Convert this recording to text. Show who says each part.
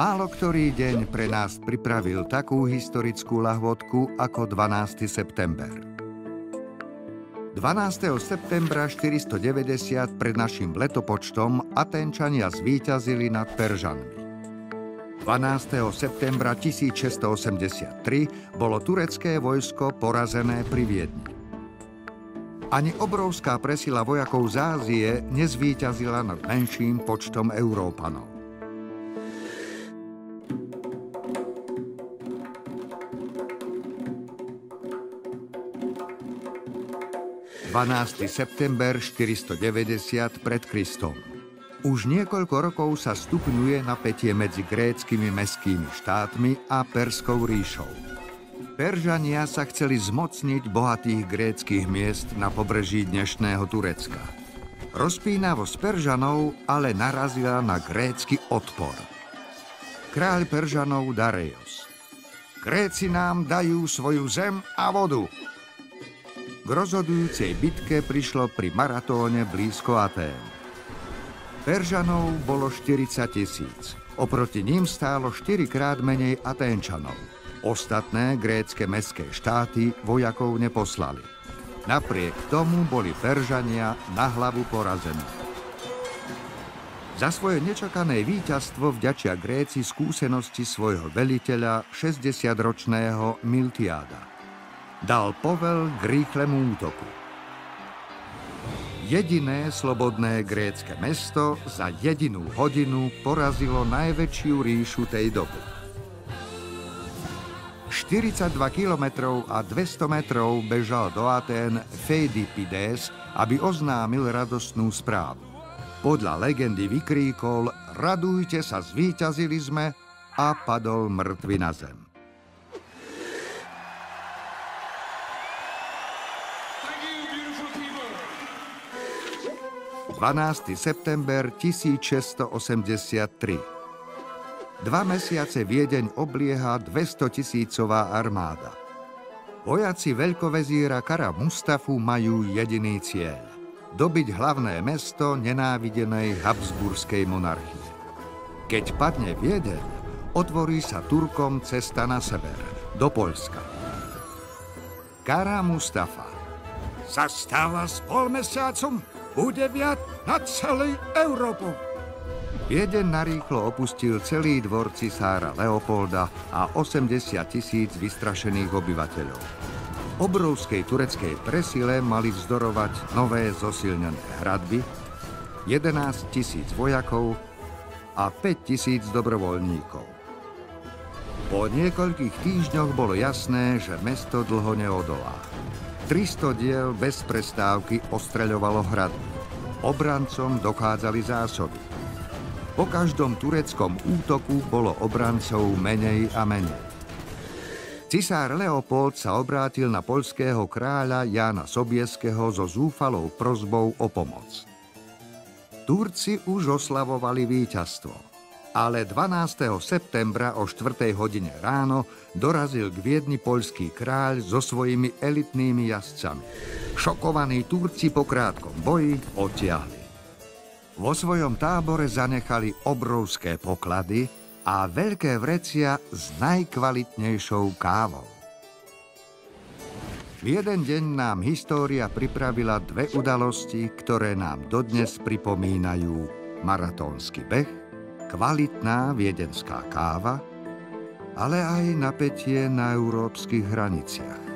Speaker 1: Málo ktorý deň pre nás pripravil takú historickú lahôdku ako 12. september. 12. septembra 490 pred našim letopočtom Aténčania zvíťazili nad Peržanmi. 12. septembra 1683 bolo turecké vojsko porazené pri Viedni. Ani obrovská presila vojakov z Ázie nezvíťazila nad menším počtom Európanov. 12. september 490 pred Kristom. Už niekoľko rokov sa stupňuje napätie medzi gréckymi mestskými štátmi a Perskou ríšou. Peržania sa chceli zmocniť bohatých gréckych miest na pobreží dnešného Turecka. Rozpínavosť Peržanov ale narazila na grécky odpor. Kráľ Peržanov Darejos. Gréci nám dajú svoju zem a vodu. K rozhodujúcej bitke prišlo pri Maratóne blízko Atén. Peržanov bolo 40 000. Oproti ním stálo 4-krát menej Aténčanov. Ostatné grécke mestské štáty vojakov neposlali. Napriek tomu boli Peržania na hlavu porazení. Za svoje nečakané víťazstvo vďačia Gréci skúsenosti svojho veliteľa 60-ročného Miltiáda. Dal povel k rýchlemu útoku. Jediné slobodné grécke mesto za jedinú hodinu porazilo najväčšiu ríšu tej doby. 42 kilometrov a 200 metrov bežal do Atén Pheidipides, aby oznámil radostnú správu. Podľa legendy vykríkol: radujte sa, zvíťazili sme, a padol mŕtvy na zem. 12. september 1683. 2 mesiace Viedeň oblieha 200-tisícová armáda. Vojaci veľkovezíra Kara Mustafu majú jediný cieľ: dobiť hlavné mesto nenávidenej habsburskej monarchie. Keď padne Viedeň, otvorí sa Turkom cesta na sever, do Poľska. Kara Mustafa. Zastáva s polmesiacom, bude viac na celej Európu. Viedeň narýchlo opustil celý dvor cisára Leopolda a 80 000 vystrašených obyvateľov. Obrovskej tureckej presile mali vzdorovať nové zosilnené hradby, 11 000 vojakov a 5 000 dobrovoľníkov. Po niekoľkých týždňoch bolo jasné, že mesto dlho neodolá. 300 diel bez prestávky ostreľovalo hradby. Obrancom dochádzali zásoby. Po každom tureckom útoku bolo obrancov menej a menej. Cisár Leopold sa obrátil na poľského kráľa Jána Sobieského so zúfalou prosbou o pomoc. Turci už oslavovali víťazstvo. Ale 12. septembra o 4. hodine ráno dorazil k Viedni poľský kráľ so svojimi elitnými jazdcami. Šokovaní Turci po krátkom boji odtiahli. Vo svojom tábore zanechali obrovské poklady a veľké vrecia s najkvalitnejšou kávou. V jeden deň nám história pripravila 2 udalosti, ktoré nám dodnes pripomínajú maratónsky beh, kvalitná viedenská káva, ale aj napätie na európskych hraniciach.